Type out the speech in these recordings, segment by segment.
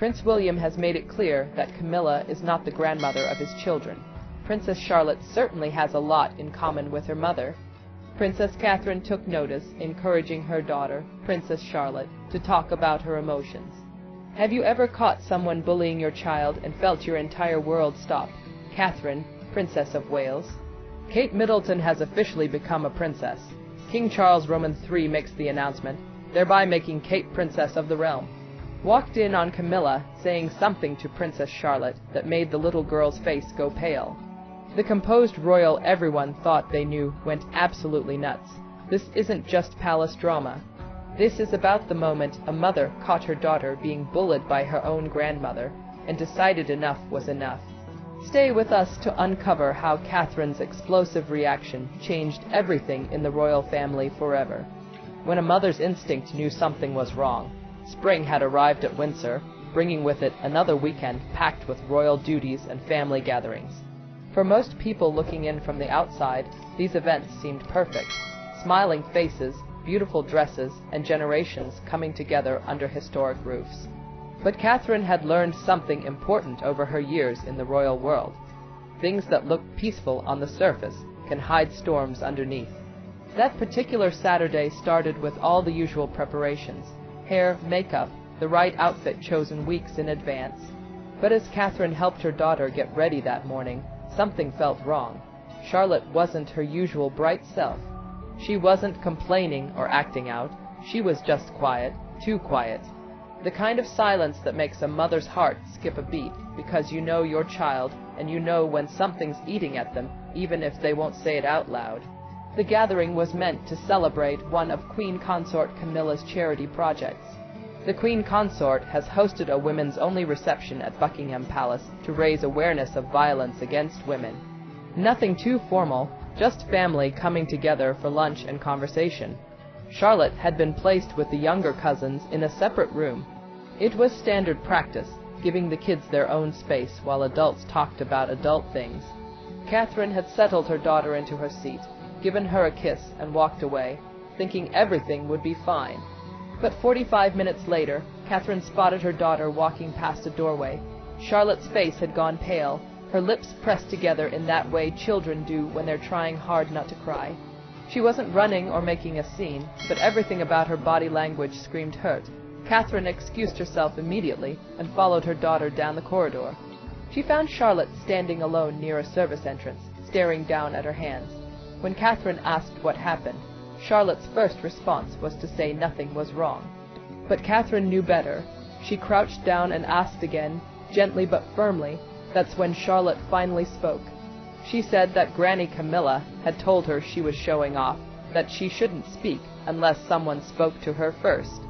Prince William has made it clear that Camilla is not the grandmother of his children. Princess Charlotte certainly has a lot in common with her mother. Princess Catherine took notice, encouraging her daughter, Princess Charlotte, to talk about her emotions. Have you ever caught someone bullying your child and felt your entire world stop? Catherine, Princess of Wales. Kate Middleton has officially become a princess. King Charles Roman III makes the announcement, thereby making Kate Princess of the realm. Walked in on Camilla, saying something to Princess Charlotte that made the little girl's face go pale. The composed royal everyone thought they knew went absolutely nuts. This isn't just palace drama. This is about the moment a mother caught her daughter being bullied by her own grandmother and decided enough was enough. Stay with us to uncover how Catherine's explosive reaction changed everything in the royal family forever. When a mother's instinct knew something was wrong, spring had arrived at Windsor, bringing with it another weekend packed with royal duties and family gatherings. For most people looking in from the outside, these events seemed perfect. Smiling faces, beautiful dresses, and generations coming together under historic roofs. But Catherine had learned something important over her years in the royal world. Things that look peaceful on the surface can hide storms underneath. That particular Saturday started with all the usual preparations: hair, makeup, the right outfit chosen weeks in advance. But as Catherine helped her daughter get ready that morning, something felt wrong. Charlotte wasn't her usual bright self. She wasn't complaining or acting out. She was just quiet, too quiet. The kind of silence that makes a mother's heart skip a beat because you know your child and you know when something's eating at them, even if they won't say it out loud. The gathering was meant to celebrate one of Queen Consort Camilla's charity projects. The Queen Consort has hosted a women's-only reception at Buckingham Palace to raise awareness of violence against women. Nothing too formal, just family coming together for lunch and conversation. Charlotte had been placed with the younger cousins in a separate room. It was standard practice, giving the kids their own space while adults talked about adult things. Catherine had settled her daughter into her seat, given her a kiss, and walked away, thinking everything would be fine. But 45 minutes later, Catherine spotted her daughter walking past a doorway. Charlotte's face had gone pale, her lips pressed together in that way children do when they're trying hard not to cry. She wasn't running or making a scene, but everything about her body language screamed hurt. Catherine excused herself immediately and followed her daughter down the corridor. She found Charlotte standing alone near a service entrance, staring down at her hands. When Catherine asked what happened, Charlotte's first response was to say nothing was wrong. But Catherine knew better. She crouched down and asked again, gently but firmly. That's when Charlotte finally spoke. She said that Granny Camilla had told her she was showing off, that she shouldn't speak unless someone spoke to her first.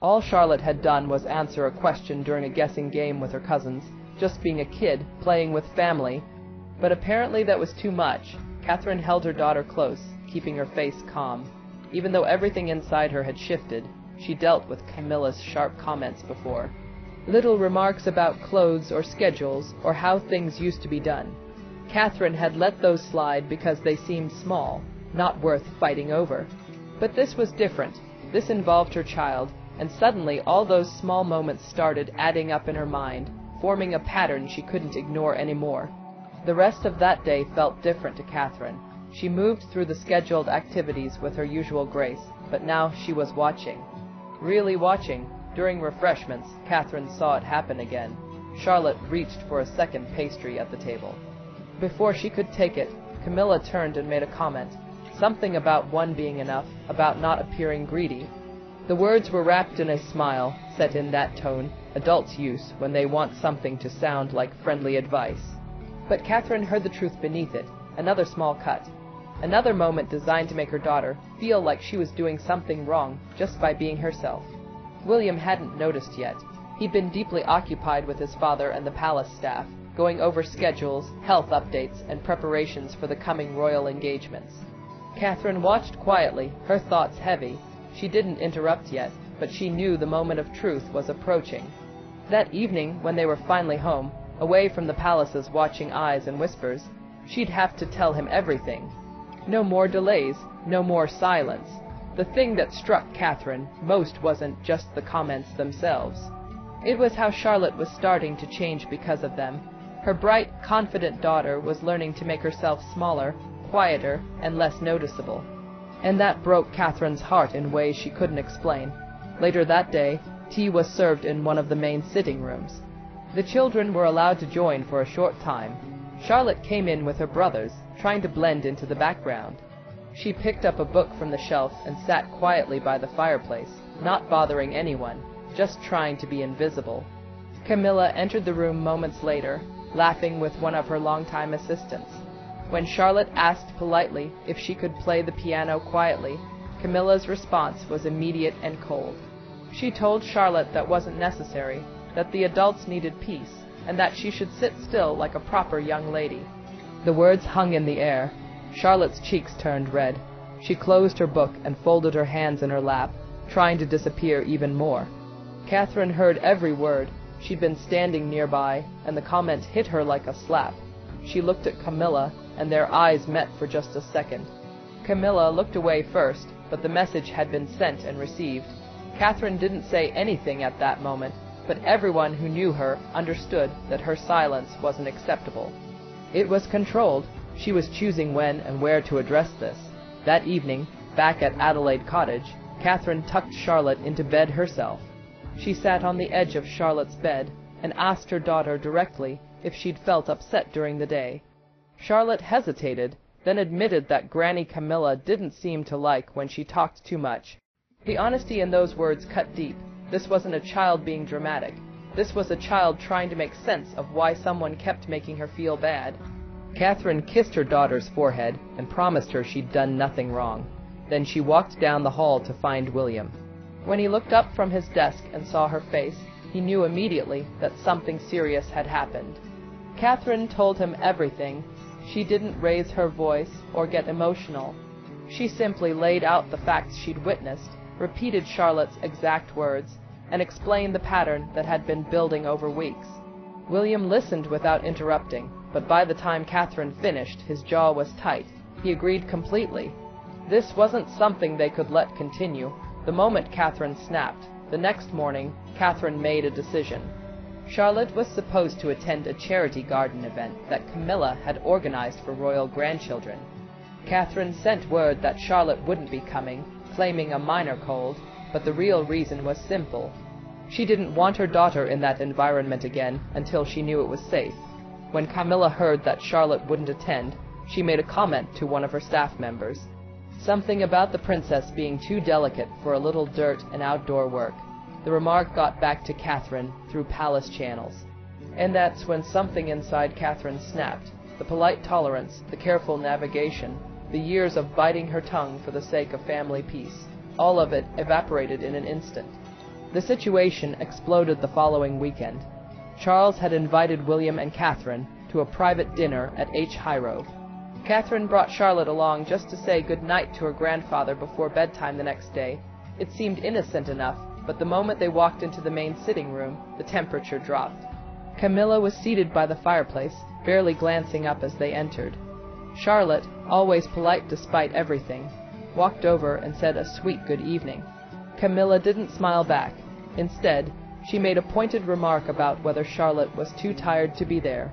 All Charlotte had done was answer a question during a guessing game with her cousins, just being a kid, playing with family. But apparently that was too much. Catherine held her daughter close, keeping her face calm. Even though everything inside her had shifted, she dealt with Camilla's sharp comments before. Little remarks about clothes or schedules or how things used to be done. Catherine had let those slide because they seemed small, not worth fighting over. But this was different. This involved her child, and suddenly all those small moments started adding up in her mind, forming a pattern she couldn't ignore anymore. The rest of that day felt different to Catherine. She moved through the scheduled activities with her usual grace, but now she was watching. Really watching. During refreshments, Catherine saw it happen again. Charlotte reached for a second pastry at the table. Before she could take it, Camilla turned and made a comment. Something about one being enough, about not appearing greedy. The words were wrapped in a smile, set in that tone adults use when they want something to sound like friendly advice. But Catherine heard the truth beneath it, another small cut. Another moment designed to make her daughter feel like she was doing something wrong just by being herself. William hadn't noticed yet. He'd been deeply occupied with his father and the palace staff, going over schedules, health updates, and preparations for the coming royal engagements. Catherine watched quietly, her thoughts heavy. She didn't interrupt yet, but she knew the moment of truth was approaching. That evening, when they were finally home, away from the palace's watching eyes and whispers, she'd have to tell him everything. No more delays, no more silence. The thing that struck Catherine most wasn't just the comments themselves. It was how Charlotte was starting to change because of them. Her bright, confident daughter was learning to make herself smaller, quieter, and less noticeable. And that broke Catherine's heart in ways she couldn't explain. Later that day, tea was served in one of the main sitting rooms. The children were allowed to join for a short time. Charlotte came in with her brothers, trying to blend into the background. She picked up a book from the shelf and sat quietly by the fireplace, not bothering anyone, just trying to be invisible. Camilla entered the room moments later, laughing with one of her longtime assistants. When Charlotte asked politely if she could play the piano quietly, Camilla's response was immediate and cold. She told Charlotte that wasn't necessary, that the adults needed peace, and that she should sit still like a proper young lady. The words hung in the air. Charlotte's cheeks turned red. She closed her book and folded her hands in her lap, trying to disappear even more. Catherine heard every word. She'd been standing nearby, and the comment hit her like a slap. She looked at Camilla, and their eyes met for just a second. Camilla looked away first, but the message had been sent and received. Catherine didn't say anything at that moment, but everyone who knew her understood that her silence wasn't acceptable. It was controlled. She was choosing when and where to address this. That evening, back at Adelaide Cottage, Catherine tucked Charlotte into bed herself. She sat on the edge of Charlotte's bed and asked her daughter directly if she'd felt upset during the day. Charlotte hesitated, then admitted that Granny Camilla didn't seem to like when she talked too much. The honesty in those words cut deep. This wasn't a child being dramatic. This was a child trying to make sense of why someone kept making her feel bad. Catherine kissed her daughter's forehead and promised her she'd done nothing wrong. Then she walked down the hall to find William. When he looked up from his desk and saw her face, he knew immediately that something serious had happened. Catherine told him everything. She didn't raise her voice or get emotional. She simply laid out the facts she'd witnessed, repeated Charlotte's exact words, and explained the pattern that had been building over weeks. William listened without interrupting, but by the time Catherine finished, his jaw was tight. He agreed completely. This wasn't something they could let continue. The moment Catherine snapped, the next morning, Catherine made a decision. Charlotte was supposed to attend a charity garden event that Camilla had organized for royal grandchildren. Catherine sent word that Charlotte wouldn't be coming, claiming a minor cold, but the real reason was simple. She didn't want her daughter in that environment again until she knew it was safe. When Camilla heard that Charlotte wouldn't attend, she made a comment to one of her staff members. Something about the princess being too delicate for a little dirt and outdoor work. The remark got back to Catherine through palace channels. And that's when something inside Catherine snapped. The polite tolerance, the careful navigation, the years of biting her tongue for the sake of family peace, all of it evaporated in an instant. The situation exploded the following weekend. Charles had invited William and Catherine to a private dinner at H. Highgrove. Catherine brought Charlotte along just to say good night to her grandfather before bedtime the next day. It seemed innocent enough, but the moment they walked into the main sitting room, the temperature dropped. Camilla was seated by the fireplace, barely glancing up as they entered. Charlotte, always polite despite everything, walked over and said a sweet good evening. Camilla didn't smile back. Instead, she made a pointed remark about whether Charlotte was too tired to be there.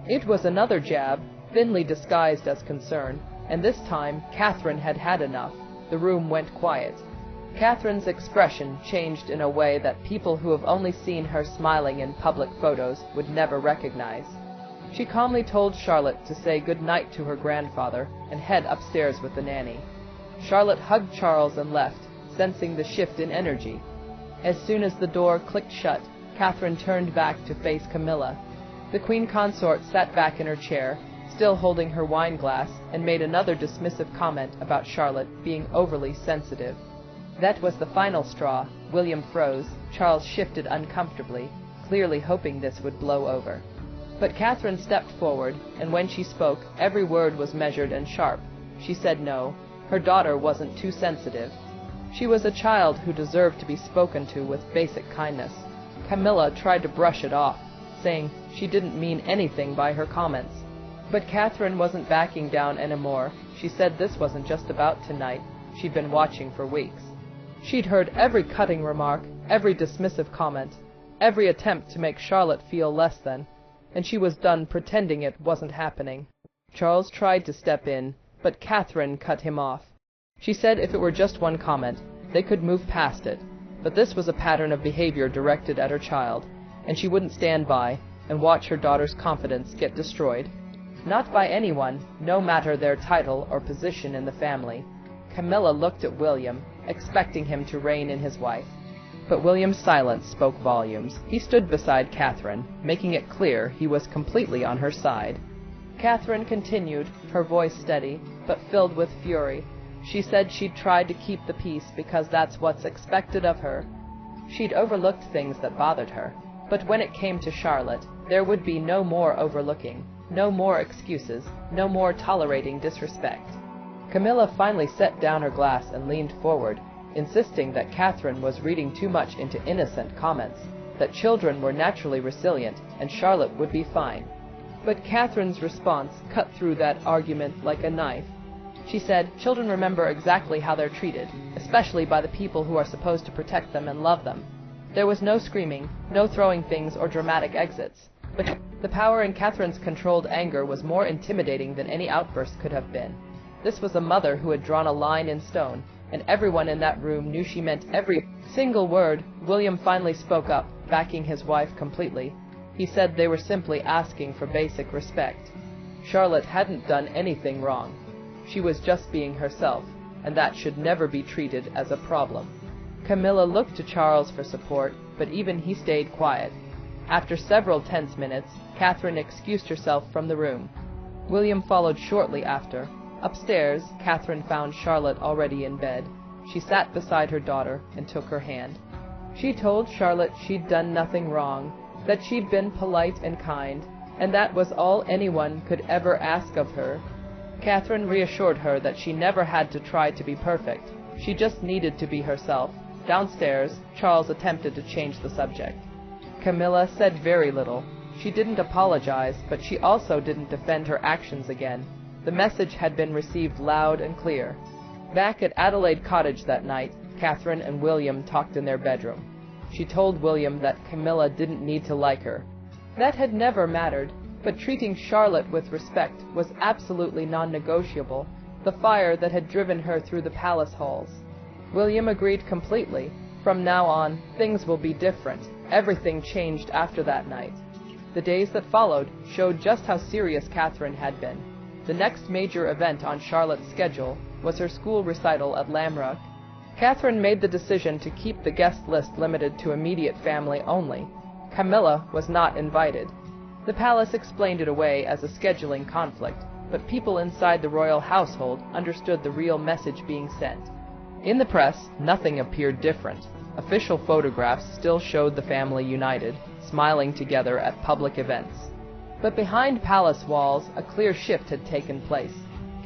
It was another jab, thinly disguised as concern, and this time Catherine had had enough. The room went quiet. Catherine's expression changed in a way that people who have only seen her smiling in public photos would never recognize. She calmly told Charlotte to say good night to her grandfather and head upstairs with the nanny. Charlotte hugged Charles and left, sensing the shift in energy. As soon as the door clicked shut, Catherine turned back to face Camilla. The queen consort sat back in her chair, still holding her wine glass, and made another dismissive comment about Charlotte being overly sensitive. That was the final straw. William froze. Charles shifted uncomfortably, clearly hoping this would blow over. But Catherine stepped forward, and when she spoke, every word was measured and sharp. She said no. Her daughter wasn't too sensitive. She was a child who deserved to be spoken to with basic kindness. Camilla tried to brush it off, saying she didn't mean anything by her comments. But Catherine wasn't backing down anymore. She said this wasn't just about tonight. She'd been watching for weeks. She'd heard every cutting remark, every dismissive comment. every attempt to make Charlotte feel less than, and she was done pretending it wasn't happening. Charles tried to step in, but Catherine cut him off. She said if it were just one comment, they could move past it, but this was a pattern of behavior directed at her child, and she wouldn't stand by and watch her daughter's confidence get destroyed. Not by anyone, no matter their title or position in the family. Camilla looked at William, expecting him to rein in his wife. But William's silence spoke volumes. He stood beside Catherine, making it clear he was completely on her side. Catherine continued, her voice steady, but filled with fury. She said she'd tried to keep the peace because that's what's expected of her. She'd overlooked things that bothered her. But when it came to Charlotte, there would be no more overlooking, no more excuses, no more tolerating disrespect. Camilla finally set down her glass and leaned forward, insisting that Catherine was reading too much into innocent comments, that children were naturally resilient and Charlotte would be fine. But Catherine's response cut through that argument like a knife. She said, children remember exactly how they're treated, especially by the people who are supposed to protect them and love them. There was no screaming, no throwing things or dramatic exits. But the power in Catherine's controlled anger was more intimidating than any outburst could have been. This was a mother who had drawn a line in stone, and everyone in that room knew she meant every single word. William finally spoke up, backing his wife completely. He said they were simply asking for basic respect. Charlotte hadn't done anything wrong. She was just being herself, and that should never be treated as a problem. Camilla looked to Charles for support, but even he stayed quiet. After several tense minutes, Catherine excused herself from the room. William followed shortly after. Upstairs, Catherine found Charlotte already in bed. She sat beside her daughter and took her hand. She told Charlotte she'd done nothing wrong, that she'd been polite and kind, and that was all anyone could ever ask of her. Catherine reassured her that she never had to try to be perfect. She just needed to be herself. Downstairs, Charles attempted to change the subject. Camilla said very little. She didn't apologize, but she also didn't defend her actions again. The message had been received loud and clear. Back at Adelaide Cottage that night, Catherine and William talked in their bedroom. She told William that Camilla didn't need to like her. That had never mattered, but treating Charlotte with respect was absolutely non-negotiable, the fire that had driven her through the palace halls. William agreed completely. From now on, things will be different. Everything changed after that night. The days that followed showed just how serious Catherine had been. The next major event on Charlotte's schedule was her school recital at Lamrock. Catherine made the decision to keep the guest list limited to immediate family only. Camilla was not invited. The palace explained it away as a scheduling conflict, but people inside the royal household understood the real message being sent. In the press, nothing appeared different. Official photographs still showed the family united, smiling together at public events. But behind palace walls, a clear shift had taken place.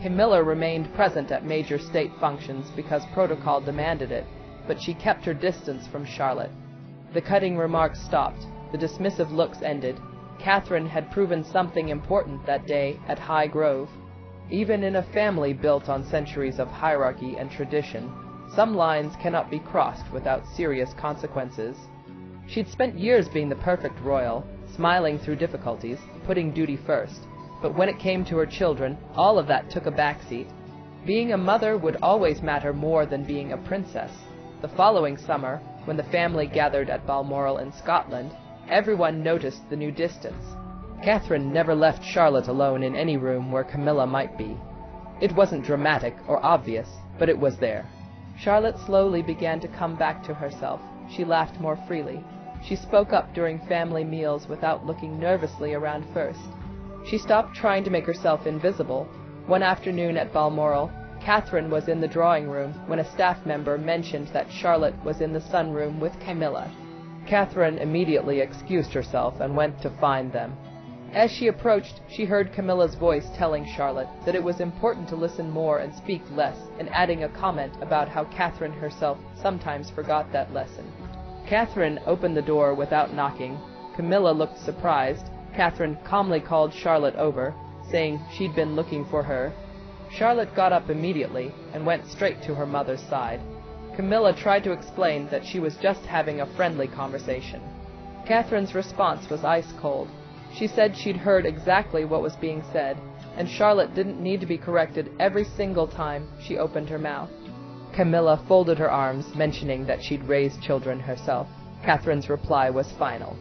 Camilla remained present at major state functions because protocol demanded it, but she kept her distance from Charlotte. The cutting remarks stopped. The dismissive looks ended. Catherine had proven something important that day at High Grove. Even in a family built on centuries of hierarchy and tradition, some lines cannot be crossed without serious consequences. She'd spent years being the perfect royal, smiling through difficulties, putting duty first. But when it came to her children, all of that took a backseat. Being a mother would always matter more than being a princess. The following summer, when the family gathered at Balmoral in Scotland, everyone noticed the new distance. Catherine never left Charlotte alone in any room where Camilla might be. It wasn't dramatic or obvious, but it was there. Charlotte slowly began to come back to herself. She laughed more freely. She spoke up during family meals without looking nervously around first. She stopped trying to make herself invisible. One afternoon at Balmoral, Catherine was in the drawing room when a staff member mentioned that Charlotte was in the sunroom with Camilla. Catherine immediately excused herself and went to find them. As she approached, she heard Camilla's voice telling Charlotte that it was important to listen more and speak less, and adding a comment about how Catherine herself sometimes forgot that lesson. Catherine opened the door without knocking. Camilla looked surprised. Catherine calmly called Charlotte over, saying she'd been looking for her. Charlotte got up immediately and went straight to her mother's side. Camilla tried to explain that she was just having a friendly conversation. Catherine's response was ice cold. She said she'd heard exactly what was being said, and Charlotte didn't need to be corrected every single time she opened her mouth. Camilla folded her arms, mentioning that she'd raised children herself. Catherine's reply was final.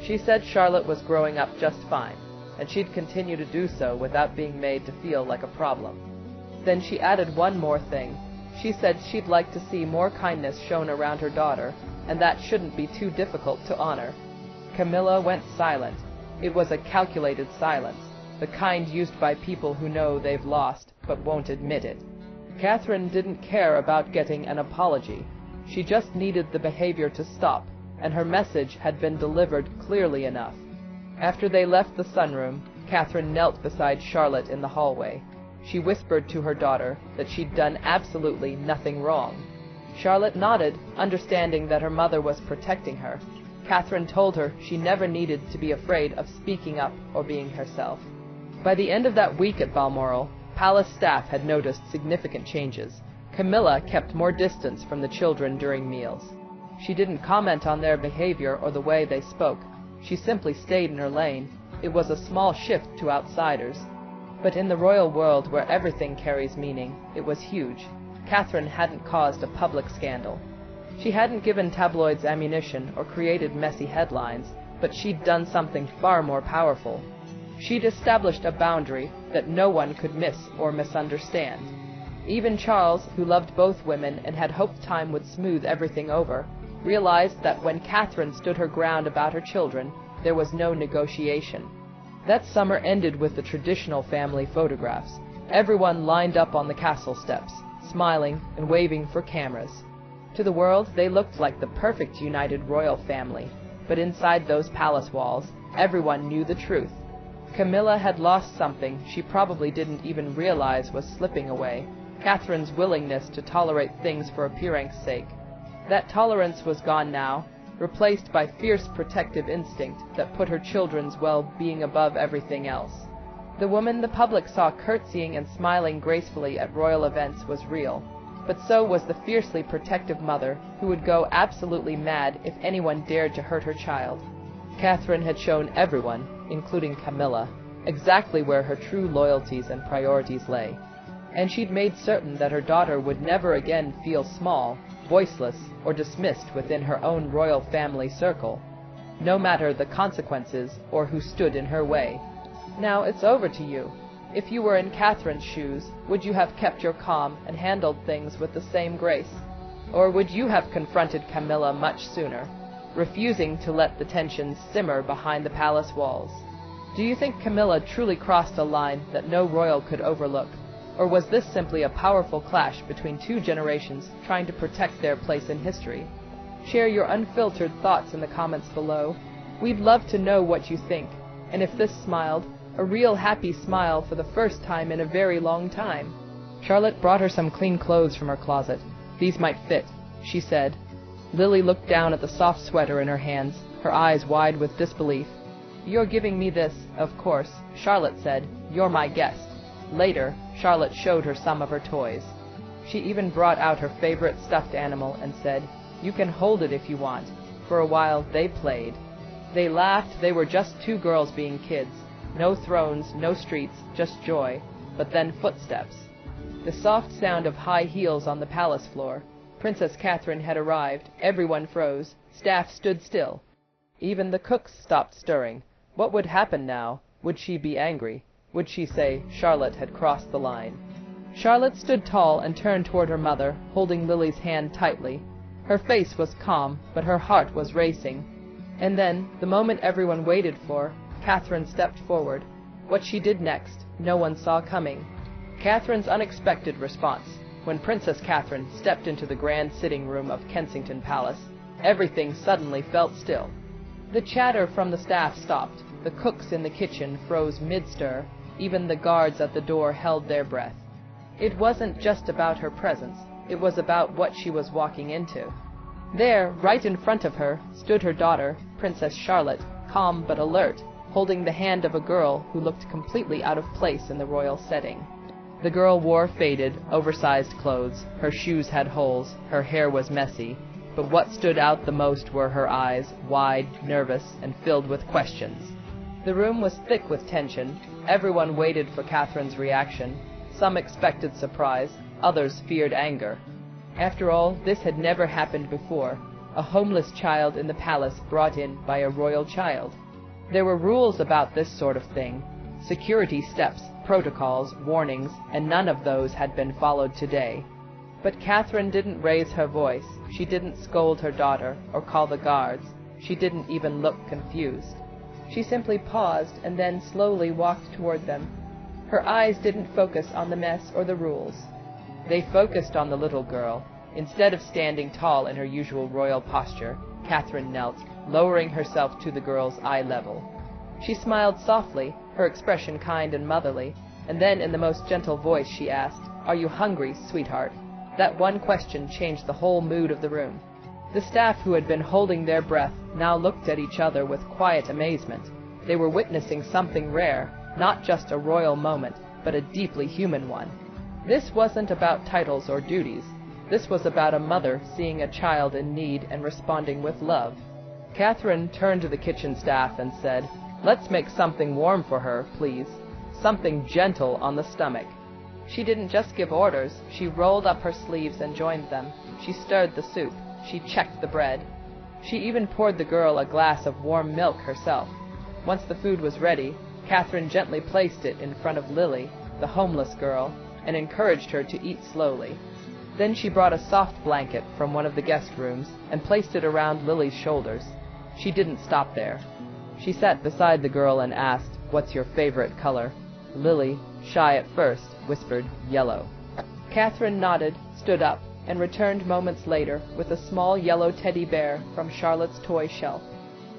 She said Charlotte was growing up just fine, and she'd continue to do so without being made to feel like a problem. Then she added one more thing. She said she'd like to see more kindness shown around her daughter, and that shouldn't be too difficult to honor. Camilla went silent. It was a calculated silence, the kind used by people who know they've lost but won't admit it. Catherine didn't care about getting an apology. She just needed the behavior to stop, and her message had been delivered clearly enough. After they left the sunroom, Catherine knelt beside Charlotte in the hallway. She whispered to her daughter that she'd done absolutely nothing wrong. Charlotte nodded, understanding that her mother was protecting her. Catherine told her she never needed to be afraid of speaking up or being herself. By the end of that week at Balmoral, palace staff had noticed significant changes. Camilla kept more distance from the children during meals. She didn't comment on their behavior or the way they spoke. She simply stayed in her lane. It was a small shift to outsiders. But in the royal world where everything carries meaning, it was huge. Catherine hadn't caused a public scandal. She hadn't given tabloids ammunition or created messy headlines, but she'd done something far more powerful. She'd established a boundary that no one could miss or misunderstand. Even Charles, who loved both women and had hoped time would smooth everything over, realized that when Catherine stood her ground about her children, there was no negotiation. That summer ended with the traditional family photographs. Everyone lined up on the castle steps, smiling and waving for cameras. To the world, they looked like the perfect united royal family. But inside those palace walls, everyone knew the truth. Camilla had lost something she probably didn't even realize was slipping away: Catherine's willingness to tolerate things for appearance's sake. That tolerance was gone now, replaced by fierce protective instinct that put her children's well-being above everything else. The woman the public saw curtsying and smiling gracefully at royal events was real, but so was the fiercely protective mother who would go absolutely mad if anyone dared to hurt her child. Catherine had shown everyone, including Camilla, exactly where her true loyalties and priorities lay, and she'd made certain that her daughter would never again feel small, voiceless, or dismissed within her own royal family circle, no matter the consequences or who stood in her way. Now it's over to you. If you were in Catherine's shoes, would you have kept your calm and handled things with the same grace? Or would you have confronted Camilla much sooner, refusing to let the tensions simmer behind the palace walls? Do you think Camilla truly crossed a line that no royal could overlook? Or was this simply a powerful clash between two generations trying to protect their place in history? Share your unfiltered thoughts in the comments below. We'd love to know what you think. And if this smiled, a real happy smile for the first time in a very long time. Charlotte brought her some clean clothes from her closet. "These might fit," she said. Lily looked down at the soft sweater in her hands, her eyes wide with disbelief. "You're giving me this, of course," Charlotte said. "You're my guest." Later, Charlotte showed her some of her toys. She even brought out her favorite stuffed animal and said, "You can hold it if you want." For a while, they played. They laughed. They were just two girls being kids. No thrones, no streets, just joy. But then footsteps. The soft sound of high heels on the palace floor. Princess Catherine had arrived. Everyone froze. Staff stood still. Even the cooks stopped stirring. What would happen now? Would she be angry? Would she say Charlotte had crossed the line? Charlotte stood tall and turned toward her mother, holding Lily's hand tightly. Her face was calm, but her heart was racing. And then, the moment everyone waited for, Catherine stepped forward. What she did next, no one saw coming. Catherine's unexpected response. When Princess Catherine stepped into the grand sitting room of Kensington Palace, everything suddenly felt still. The chatter from the staff stopped. The cooks in the kitchen froze mid-stir. Even the guards at the door held their breath. It wasn't just about her presence. It was about what she was walking into. There, right in front of her, stood her daughter, Princess Charlotte, calm but alert, holding the hand of a girl who looked completely out of place in the royal setting. The girl wore faded, oversized clothes. Her shoes had holes. Her hair was messy. but what stood out the most were her eyes, wide, nervous, and filled with questions. The room was thick with tension. Everyone waited for Catherine's reaction. Some expected surprise, others feared anger. After all, this had never happened before. A homeless child in the palace brought in by a royal child. There were rules about this sort of thing. Security steps, protocols, warnings, and none of those had been followed today. But Catherine didn't raise her voice. She didn't scold her daughter or call the guards. She didn't even look confused. She simply paused and then slowly walked toward them. Her eyes didn't focus on the mess or the rules. They focused on the little girl. Instead of standing tall in her usual royal posture, Catherine knelt, lowering herself to the girl's eye level. She smiled softly, her expression kind and motherly, and then in the most gentle voice she asked, "Are you hungry, sweetheart?" That one question changed the whole mood of the room. The staff, who had been holding their breath, now looked at each other with quiet amazement. They were witnessing something rare, not just a royal moment, but a deeply human one. This wasn't about titles or duties. This was about a mother seeing a child in need and responding with love. Catherine turned to the kitchen staff and said, "Let's make something warm for her, please. Something gentle on the stomach." She didn't just give orders. She rolled up her sleeves and joined them. She stirred the soup. She checked the bread. She even poured the girl a glass of warm milk herself. Once the food was ready, Catherine gently placed it in front of Lily, the homeless girl, and encouraged her to eat slowly. Then she brought a soft blanket from one of the guest rooms and placed it around Lily's shoulders. She didn't stop there. She sat beside the girl and asked, "What's your favorite color?" Lily, shy at first, whispered, "Yellow." Catherine nodded, stood up, and returned moments later with a small yellow teddy bear from Charlotte's toy shelf.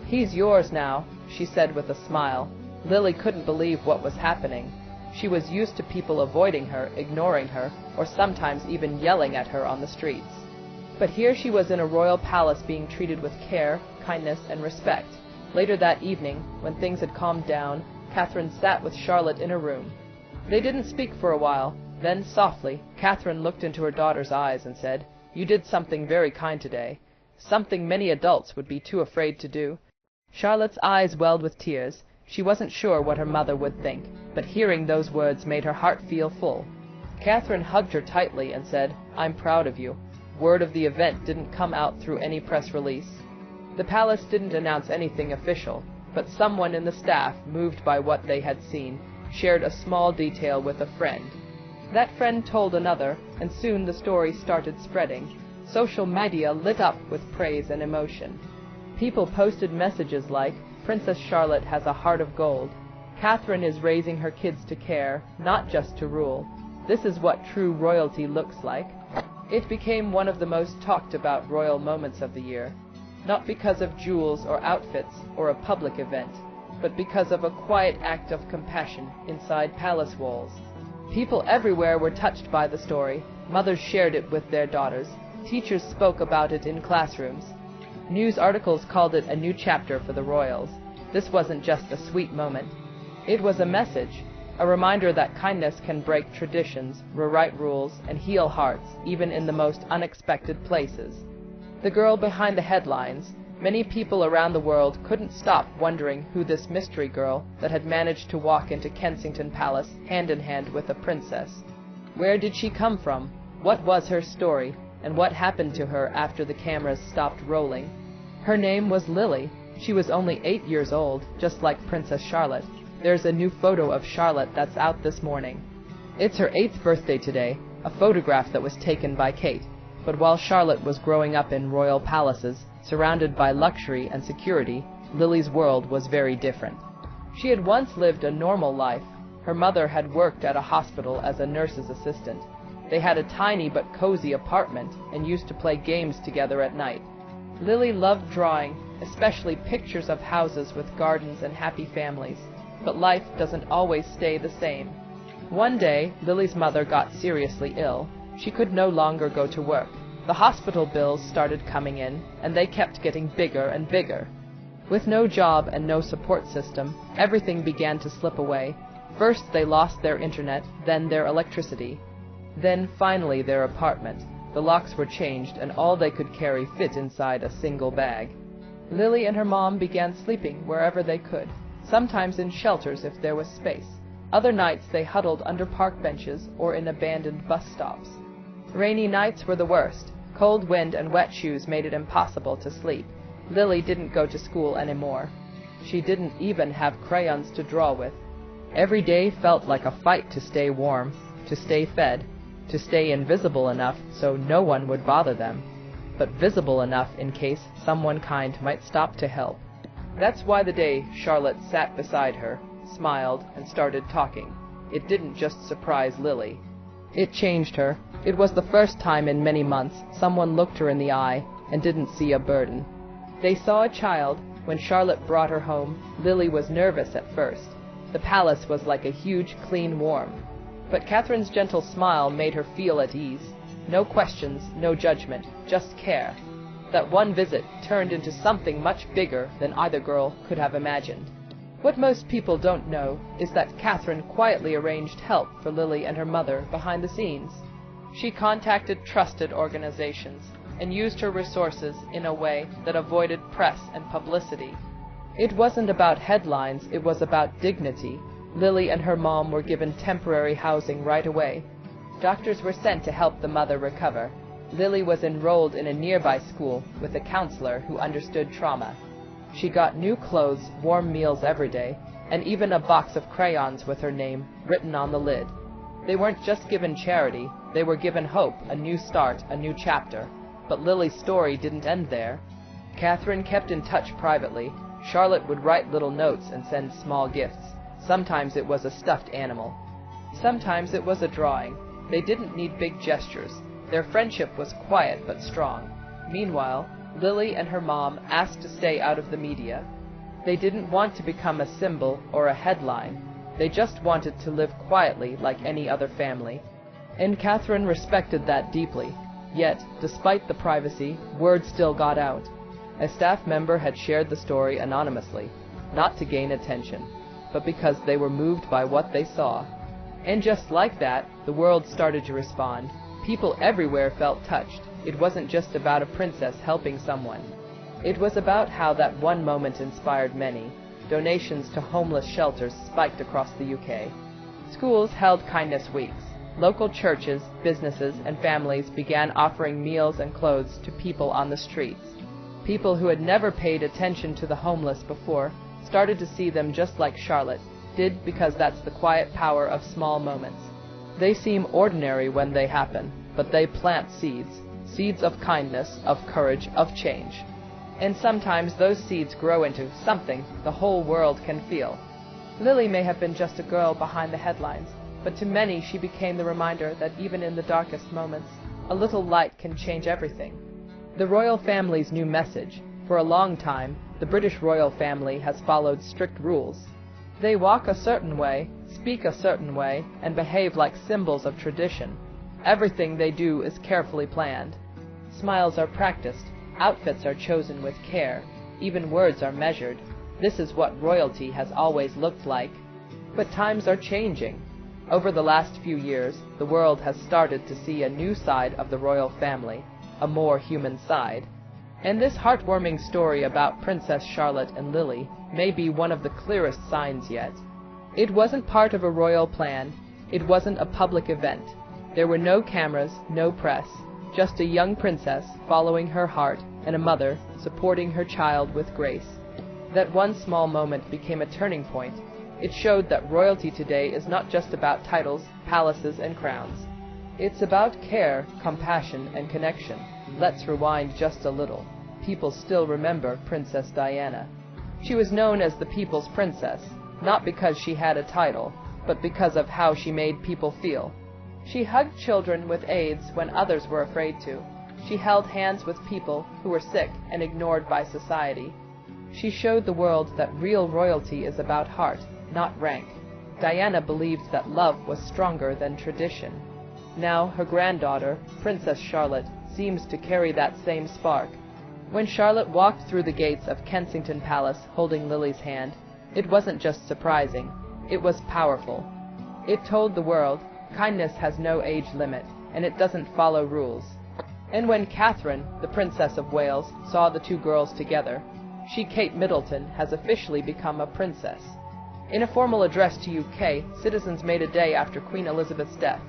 "He's yours now," she said with a smile. Lily couldn't believe what was happening. She was used to people avoiding her, ignoring her, or sometimes even yelling at her on the streets. But here she was in a royal palace being treated with care, kindness, and respect. Later that evening, when things had calmed down, Catherine sat with Charlotte in a room. They didn't speak for a while. Then, softly, Catherine looked into her daughter's eyes and said, "You did something very kind today. Something many adults would be too afraid to do." Charlotte's eyes welled with tears. She wasn't sure what her mother would think, but hearing those words made her heart feel full. Catherine hugged her tightly and said, "I'm proud of you." Word of the event didn't come out through any press release. The palace didn't announce anything official, but someone in the staff, moved by what they had seen, shared a small detail with a friend. That friend told another, and soon the story started spreading. Social media lit up with praise and emotion. People posted messages like, "Princess Charlotte has a heart of gold. Catherine is raising her kids to care, not just to rule. This is what true royalty looks like." It became one of the most talked about royal moments of the year, not because of jewels or outfits or a public event, but because of a quiet act of compassion inside palace walls. People everywhere were touched by the story. Mothers shared it with their daughters. Teachers spoke about it in classrooms. News articles called it a new chapter for the royals. This wasn't just a sweet moment. It was a message, a reminder that kindness can break traditions, rewrite rules, and heal hearts, even in the most unexpected places. The girl behind the headlines. Many people around the world couldn't stop wondering who this mystery girl that had managed to walk into Kensington Palace hand in hand with a princess. Where did she come from? What was her story? And what happened to her after the cameras stopped rolling? Her name was Lily. She was only 8 years old, just like Princess Charlotte. There's a new photo of Charlotte that's out this morning. It's her 8th birthday today, a photograph that was taken by Kate. But while Charlotte was growing up in royal palaces, surrounded by luxury and security, Lily's world was very different. She had once lived a normal life. Her mother had worked at a hospital as a nurse's assistant. They had a tiny but cozy apartment and used to play games together at night. Lily loved drawing, especially pictures of houses with gardens and happy families. But life doesn't always stay the same. One day, Lily's mother got seriously ill. She could no longer go to work. The hospital bills started coming in, and they kept getting bigger and bigger. With no job and no support system, everything began to slip away. First they lost their internet, then their electricity, then finally their apartment. The locks were changed, and all they could carry fit inside a single bag. Lily and her mom began sleeping wherever they could, sometimes in shelters if there was space. Other nights they huddled under park benches or in abandoned bus stops. Rainy nights were the worst. Cold wind and wet shoes made it impossible to sleep. Lily didn't go to school anymore. She didn't even have crayons to draw with. Every day felt like a fight to stay warm, to stay fed, to stay invisible enough so no one would bother them, but visible enough in case someone kind might stop to help. That's why the day Charlotte sat beside her, smiled, and started talking, it didn't just surprise Lily. It changed her. It was the first time in many months someone looked her in the eye and didn't see a burden. They saw a child. When Charlotte brought her home, Lily was nervous at first. The palace was like a huge, clean warm. But Catherine's gentle smile made her feel at ease. No questions, no judgment, just care. That one visit turned into something much bigger than either girl could have imagined. What most people don't know is that Catherine quietly arranged help for Lily and her mother behind the scenes. She contacted trusted organizations and used her resources in a way that avoided press and publicity. It wasn't about headlines, it was about dignity. Lily and her mom were given temporary housing right away. Doctors were sent to help the mother recover. Lily was enrolled in a nearby school with a counselor who understood trauma. She got new clothes, warm meals every day, and even a box of crayons with her name written on the lid. They weren't just given charity, they were given hope, a new start, a new chapter. But Lily's story didn't end there. Catherine kept in touch privately. Charlotte would write little notes and send small gifts. Sometimes it was a stuffed animal. Sometimes it was a drawing. They didn't need big gestures. Their friendship was quiet but strong. Meanwhile, Lily and her mom asked to stay out of the media. They didn't want to become a symbol or a headline. They just wanted to live quietly like any other family. And Catherine respected that deeply. Yet, despite the privacy, word still got out. A staff member had shared the story anonymously, not to gain attention, but because they were moved by what they saw. And just like that, the world started to respond. People everywhere felt touched. It wasn't just about a princess helping someone. It was about how that one moment inspired many. Donations to homeless shelters spiked across the UK. Schools held kindness weeks. Local churches, businesses, and families began offering meals and clothes to people on the streets. People who had never paid attention to the homeless before started to see them just like Charlotte did, because that's the quiet power of small moments. They seem ordinary when they happen, but they plant seeds. Seeds of kindness, of courage, of change. And sometimes those seeds grow into something the whole world can feel. Lily may have been just a girl behind the headlines, but to many she became the reminder that even in the darkest moments, a little light can change everything. The royal family's new message. For a long time, the British royal family has followed strict rules. They walk a certain way, speak a certain way, and behave like symbols of tradition. Everything they do is carefully planned. Smiles are practiced, outfits are chosen with care, even words are measured. This is what royalty has always looked like. But times are changing. Over the last few years, the world has started to see a new side of the royal family, a more human side. And this heartwarming story about Princess Charlotte and Lily may be one of the clearest signs yet. It wasn't part of a royal plan. It wasn't a public event. There were no cameras, no press, just a young princess following her heart and a mother supporting her child with grace. That one small moment became a turning point. It showed that royalty today is not just about titles, palaces, and crowns. It's about care, compassion, and connection. Let's rewind just a little. People still remember Princess Diana. She was known as the people's princess, not because she had a title, but because of how she made people feel. She hugged children with AIDS when others were afraid to. She held hands with people who were sick and ignored by society. She showed the world that real royalty is about heart, not rank. Diana believed that love was stronger than tradition. Now her granddaughter, Princess Charlotte, seems to carry that same spark. When Charlotte walked through the gates of Kensington Palace holding Lily's hand, it wasn't just surprising, it was powerful. It told the world, kindness has no age limit, and it doesn't follow rules. And when Catherine, the Princess of Wales, saw the two girls together, she, Kate Middleton, has officially become a princess. In a formal address to UK citizens made a day after Queen Elizabeth's death,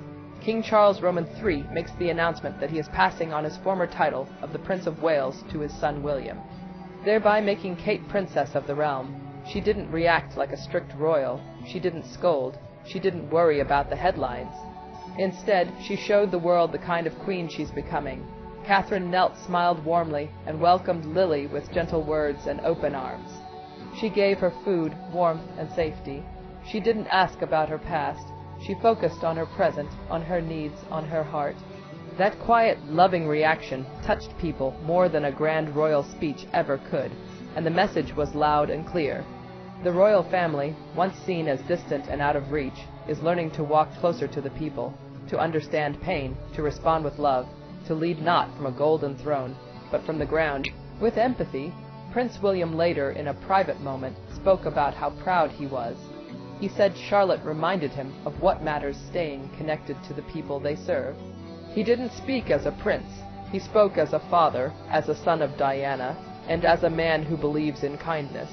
King Charles Roman III makes the announcement that he is passing on his former title of the Prince of Wales to his son William, thereby making Kate Princess of the realm. She didn't react like a strict royal, she didn't scold, she didn't worry about the headlines. Instead, she showed the world the kind of queen she's becoming. Catherine knelt, smiled warmly, and welcomed Lily with gentle words and open arms. She gave her food, warmth, and safety. She didn't ask about her past. She focused on her present, on her needs, on her heart. That quiet, loving reaction touched people more than a grand royal speech ever could, and the message was loud and clear. The royal family, once seen as distant and out of reach, is learning to walk closer to the people, to understand pain, to respond with love, to lead not from a golden throne, but from the ground, with empathy. Prince William later, in a private moment, spoke about how proud he was. He said Charlotte reminded him of what matters, staying connected to the people they serve. He didn't speak as a prince. He spoke as a father, as a son of Diana, and as a man who believes in kindness.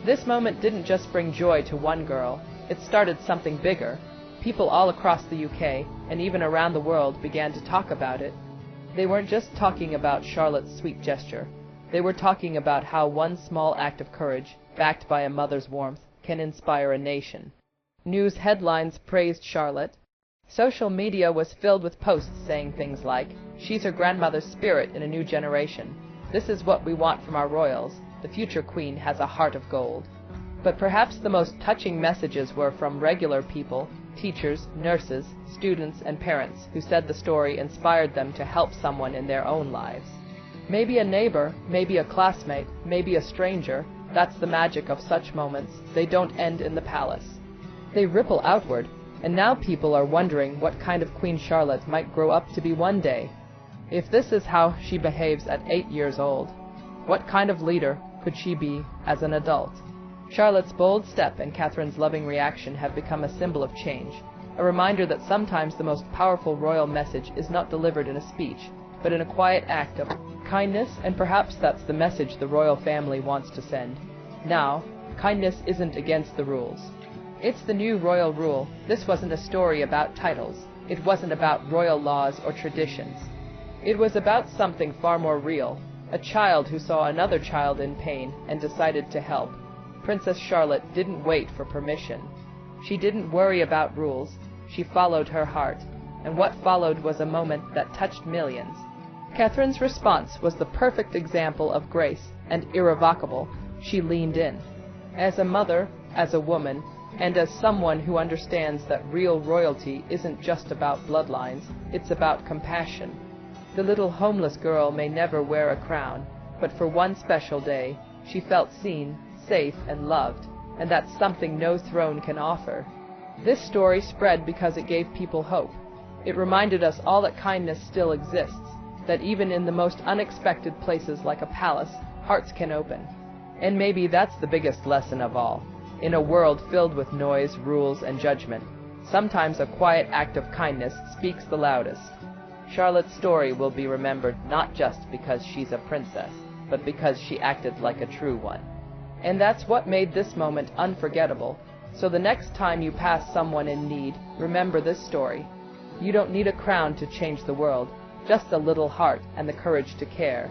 This moment didn't just bring joy to one girl. It started something bigger. People all across the UK, and even around the world, began to talk about it. They weren't just talking about Charlotte's sweet gesture. They were talking about how one small act of courage, backed by a mother's warmth, can inspire a nation. News headlines praised Charlotte. Social media was filled with posts saying things like, "She's her grandmother's spirit in a new generation. This is what we want from our royals. The future queen has a heart of gold." But perhaps the most touching messages were from regular people, teachers, nurses, students, and parents who said the story inspired them to help someone in their own lives. Maybe a neighbor, maybe a classmate, maybe a stranger. That's the magic of such moments. They don't end in the palace. They ripple outward, and now people are wondering what kind of Queen Charlotte might grow up to be one day. If this is how she behaves at 8 years old, what kind of leader could she be as an adult? Charlotte's bold step and Catherine's loving reaction have become a symbol of change, a reminder that sometimes the most powerful royal message is not delivered in a speech, but in a quiet act of kindness, and perhaps that's the message the royal family wants to send. Now, kindness isn't against the rules. It's the new royal rule. This wasn't a story about titles. It wasn't about royal laws or traditions. It was about something far more real, a child who saw another child in pain and decided to help. Princess Charlotte didn't wait for permission. She didn't worry about rules. She followed her heart, and what followed was a moment that touched millions. Catherine's response was the perfect example of grace, and irrevocable. She leaned in. As a mother, as a woman, and as someone who understands that real royalty isn't just about bloodlines, it's about compassion. The little homeless girl may never wear a crown, but for one special day, she felt seen, safe, and loved, and that's something no throne can offer. This story spread because it gave people hope. It reminded us all that kindness still exists, that even in the most unexpected places like a palace, hearts can open. And maybe that's the biggest lesson of all. In a world filled with noise, rules, and judgment, sometimes a quiet act of kindness speaks the loudest. Charlotte's story will be remembered not just because she's a princess, but because she acted like a true one. And that's what made this moment unforgettable. So the next time you pass someone in need, remember this story. You don't need a crown to change the world, just a little heart and the courage to care.